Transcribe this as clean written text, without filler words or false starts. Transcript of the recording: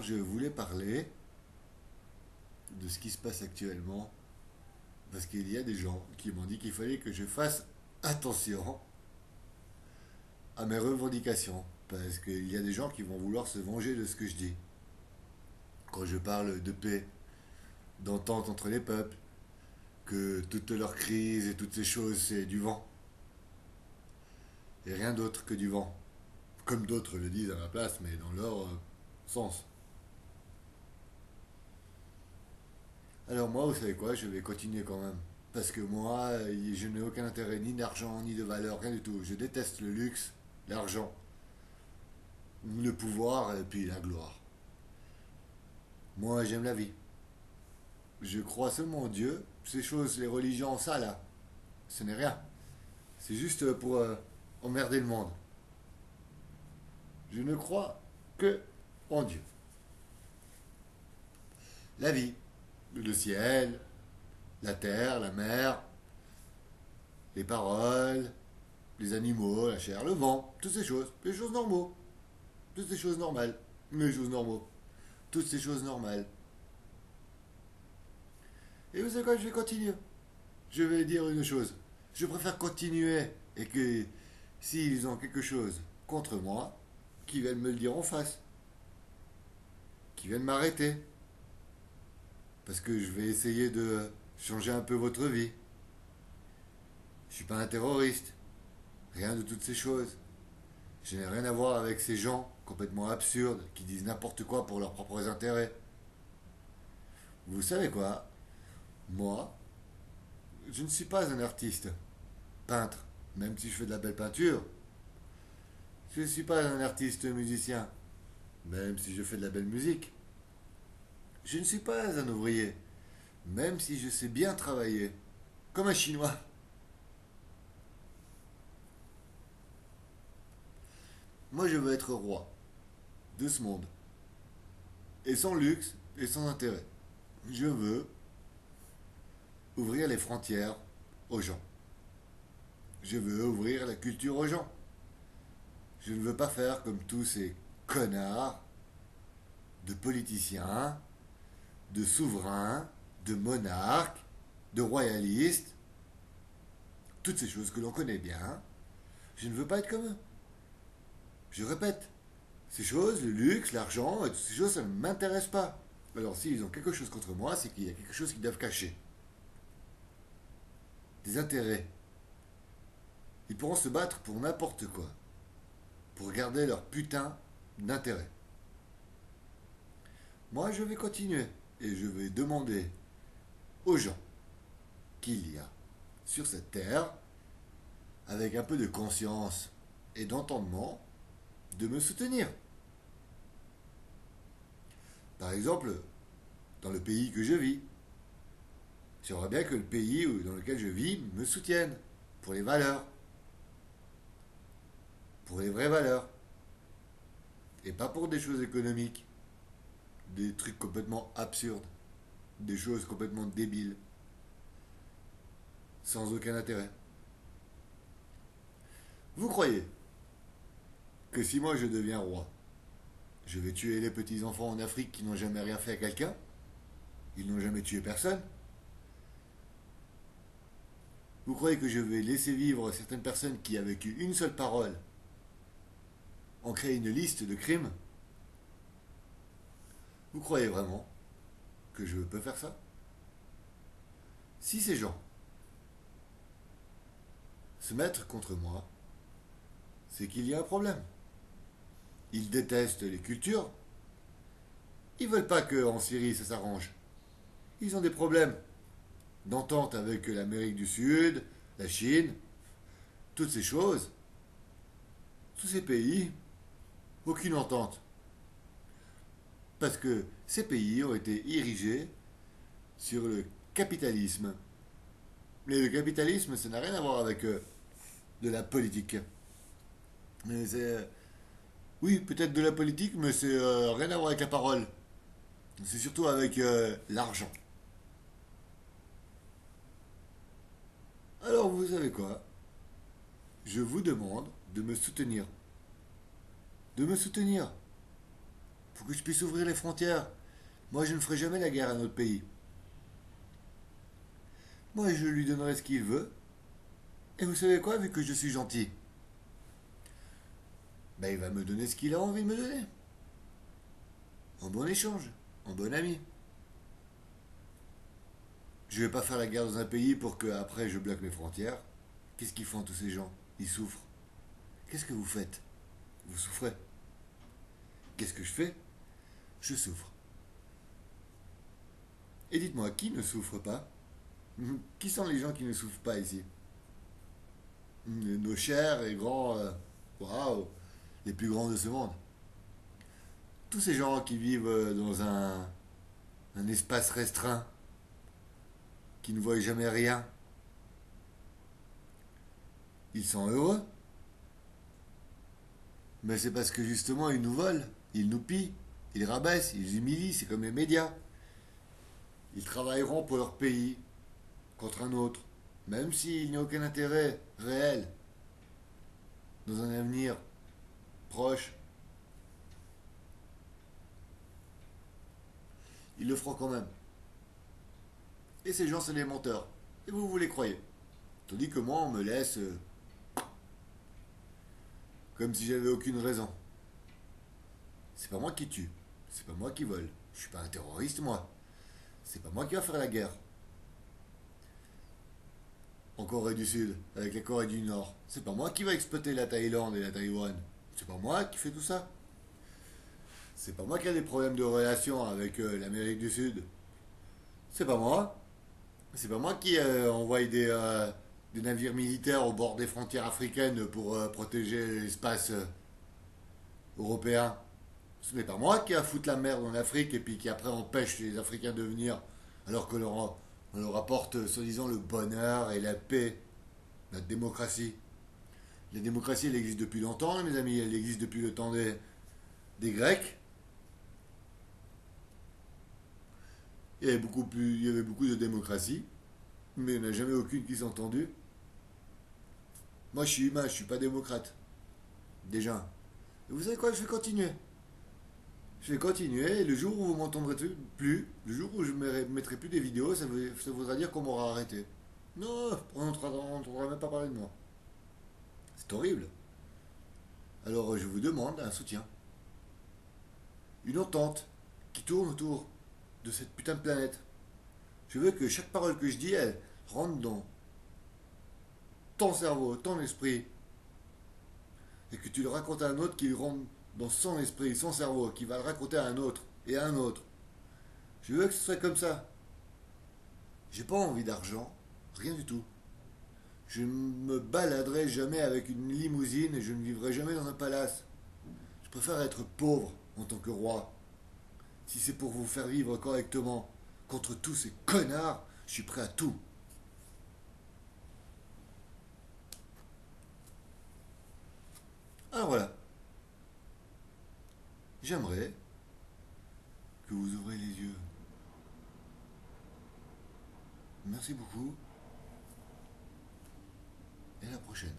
je voulais parler de ce qui se passe actuellement, parce qu'il y a des gens qui m'ont dit qu'il fallait que je fasse attention à mes revendications, parce qu'il y a des gens qui vont vouloir se venger de ce que je dis. Quand je parle de paix, d'entente entre les peuples, que toutes leurs crises et toutes ces choses, c'est du vent, et rien d'autre que du vent. Comme d'autres le disent à ma place, mais dans leur sens. Alors moi, vous savez quoi, je vais continuer quand même. Parce que moi, je n'ai aucun intérêt ni d'argent, ni de valeur, rien du tout. Je déteste le luxe, l'argent, le pouvoir et puis la gloire. Moi, j'aime la vie. Je crois seulement en Dieu. Ces choses, les religions, ça là, ce n'est rien. C'est juste pour emmerder le monde. Je ne crois que en Dieu. La vie, le ciel, la terre, la mer, les paroles, les animaux, la chair, le vent, toutes ces choses, les choses normaux, toutes ces choses normales, les choses normaux, toutes ces choses normales. Et vous savez quoi, je vais continuer. Je vais dire une chose. Je préfère continuer et que s'ils ont quelque chose contre moi, qu'ils viennent me le dire en face, qu'ils viennent m'arrêter. Parce que je vais essayer de changer un peu votre vie. Je suis pas un terroriste. Rien de toutes ces choses. Je n'ai rien à voir avec ces gens complètement absurdes qui disent n'importe quoi pour leurs propres intérêts. Vous savez quoi? Moi, je ne suis pas un artiste, peintre, même si je fais de la belle peinture. Je ne suis pas un artiste musicien, même si je fais de la belle musique. Je ne suis pas un ouvrier, même si je sais bien travailler, comme un Chinois. Moi, je veux être roi de ce monde, et sans luxe et sans intérêt. Je veux ouvrir les frontières aux gens. Je veux ouvrir la culture aux gens. Je ne veux pas faire comme tous ces connards de politiciens, de souverains, de monarques, de royalistes, toutes ces choses que l'on connaît bien. Je ne veux pas être comme eux. Je répète, ces choses, le luxe, l'argent, et toutes ces choses, ça ne m'intéresse pas. Alors s'ils ont quelque chose contre moi, c'est qu'il y a quelque chose qu'ils doivent cacher. Des intérêts. Ils pourront se battre pour n'importe quoi, pour garder leur putain d'intérêt. Moi, je vais continuer et je vais demander aux gens qu'il y a sur cette terre, avec un peu de conscience et d'entendement, de me soutenir. Par exemple, dans le pays que je vis, j'aimerais bien que le pays dans lequel je vis me soutienne pour les valeurs, pour les vraies valeurs, et pas pour des choses économiques, des trucs complètement absurdes, des choses complètement débiles, sans aucun intérêt. Vous croyez que si moi je deviens roi, je vais tuer les petits-enfants en Afrique qui n'ont jamais rien fait à quelqu'un? Ils n'ont jamais tué personne. Vous croyez que je vais laisser vivre certaines personnes qui, avec une seule parole, ont créé une liste de crimes? Vous croyez vraiment que je peux faire ça? Si ces gens se mettent contre moi, c'est qu'il y a un problème. Ils détestent les cultures. Ils veulent pas qu'en Syrie ça s'arrange. Ils ont des problèmes d'entente avec l'Amérique du Sud, la Chine, toutes ces choses. Tous ces pays, aucune entente. Parce que ces pays ont été érigés sur le capitalisme. Mais le capitalisme, ça n'a rien à voir avec de la politique. Mais c'est. Oui, peut-être de la politique, mais c'est rien à voir avec la parole. C'est surtout avec l'argent. Alors, vous savez quoi? Je vous demande de me soutenir. De me soutenir. Faut que je puisse ouvrir les frontières. Moi, je ne ferai jamais la guerre à notre pays. Moi, je lui donnerai ce qu'il veut. Et vous savez quoi, vu que je suis gentil, ben, il va me donner ce qu'il a envie de me donner. En bon échange, en bon ami. Je vais pas faire la guerre dans un pays pour que après je bloque mes frontières. Qu'est-ce qu'ils font tous ces gens? Ils souffrent. Qu'est-ce que vous faites? Vous souffrez. Qu'est-ce que je fais? Je souffre. Et dites-moi, qui ne souffre pas? Qui sont les gens qui ne souffrent pas ici? Nos chers et grands, waouh, les plus grands de ce monde. Tous ces gens qui vivent dans un espace restreint, qui ne voient jamais rien, ils sont heureux. Mais c'est parce que justement ils nous volent, ils nous pillent, ils rabaissent, ils humilient, c'est comme les médias. Ils travailleront pour leur pays contre un autre, même s'il n'y a aucun intérêt réel dans un avenir proche. Ils le feront quand même. Et ces gens, c'est des menteurs. Et vous les croyez. Tandis que moi, on me laisse comme si j'avais aucune raison. C'est pas moi qui tue. C'est pas moi qui vole. Je suis pas un terroriste, moi. C'est pas moi qui va faire la guerre. En Corée du Sud, avec la Corée du Nord. C'est pas moi qui va exploiter la Thaïlande et la Taïwan. C'est pas moi qui fais tout ça. C'est pas moi qui a des problèmes de relation avec l'Amérique du Sud. C'est pas moi. C'est pas moi qui envoie des navires militaires au bord des frontières africaines pour protéger l'espace européen. Ce n'est pas moi qui a foutu la merde en Afrique et puis qui après empêche les Africains de venir alors que on leur apporte soi-disant le bonheur et la paix, notre démocratie. La démocratie, elle existe depuis longtemps, mes amis, elle existe depuis le temps des Grecs. Il y avait beaucoup de démocratie, mais il n'y en a jamais aucune qui s'est entendue. Moi, je suis humain, je suis pas démocrate. Déjà. Et vous savez quoi, je vais continuer. Je vais continuer, et le jour où vous m'entendrez plus, le jour où je ne mettrai plus des vidéos, ça voudra dire qu'on m'aura arrêté. Non, on n'entendra même pas parler de moi. C'est horrible. Alors je vous demande un soutien. Une entente qui tourne autour de cette putain de planète. Je veux que chaque parole que je dis, elle rentre dans ton cerveau, ton esprit, et que tu le racontes à un autre qui rentre dans son esprit, son cerveau, qui va le raconter à un autre et à un autre. Je veux que ce soit comme ça. J'ai pas envie d'argent, rien du tout. Je ne me baladerai jamais avec une limousine et je ne vivrai jamais dans un palace. Je préfère être pauvre en tant que roi. Si c'est pour vous faire vivre correctement contre tous ces connards, je suis prêt à tout. Alors voilà. J'aimerais que vous ouvrez les yeux. Merci beaucoup. Et à la prochaine.